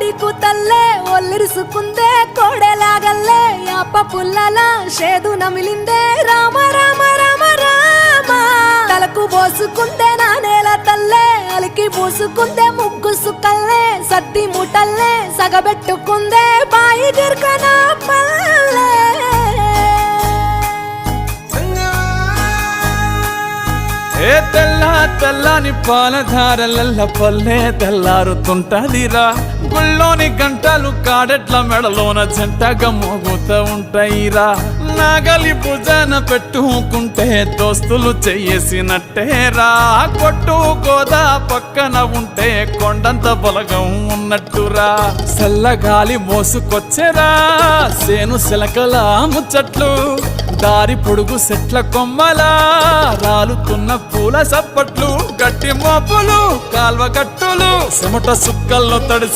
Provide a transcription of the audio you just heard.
కోడికు తల్లే ఒల్లిరుసుకుందే కోడెలాగల్లే యాప పుల్లల షేదు నమిలిందే రామ రామ రామ రామ తలకు పోసుకుందే నా నేల తల్లే అలికి పూసుకుందే ముగ్గు సుక్కల్లే సద్ది ముటల్లే సగబెట్టుకుందే బాయి గిర్కన పల్లె ఏ తెల్ల తెల్లని పాలధారలల్ల పల్లె తెల్లారుతుంటదిరా గుళ్ళోని గంటలు కాడెట్ల మెడలోన జంటగా మోగుతూ ఉంటాయిరా నాగలి భుజన పెట్టుకుంటే దోస్తులు చెయ్యేసినట్టేరా కొట్టు గోదా పక్కన ఉంటే కొండంత బలగం ఉన్నట్టురా చల్లగాలి మోసుకొచ్చెరా సేను సిలకల ముచ్చట్లు దారి పొడుగు సెట్ల కొమ్మలా రాలుతున్న పూల సప్పట్లు గట్టి మోపులు కాల్వ గట్టులు చెమట సుక్కల్లో తడిసి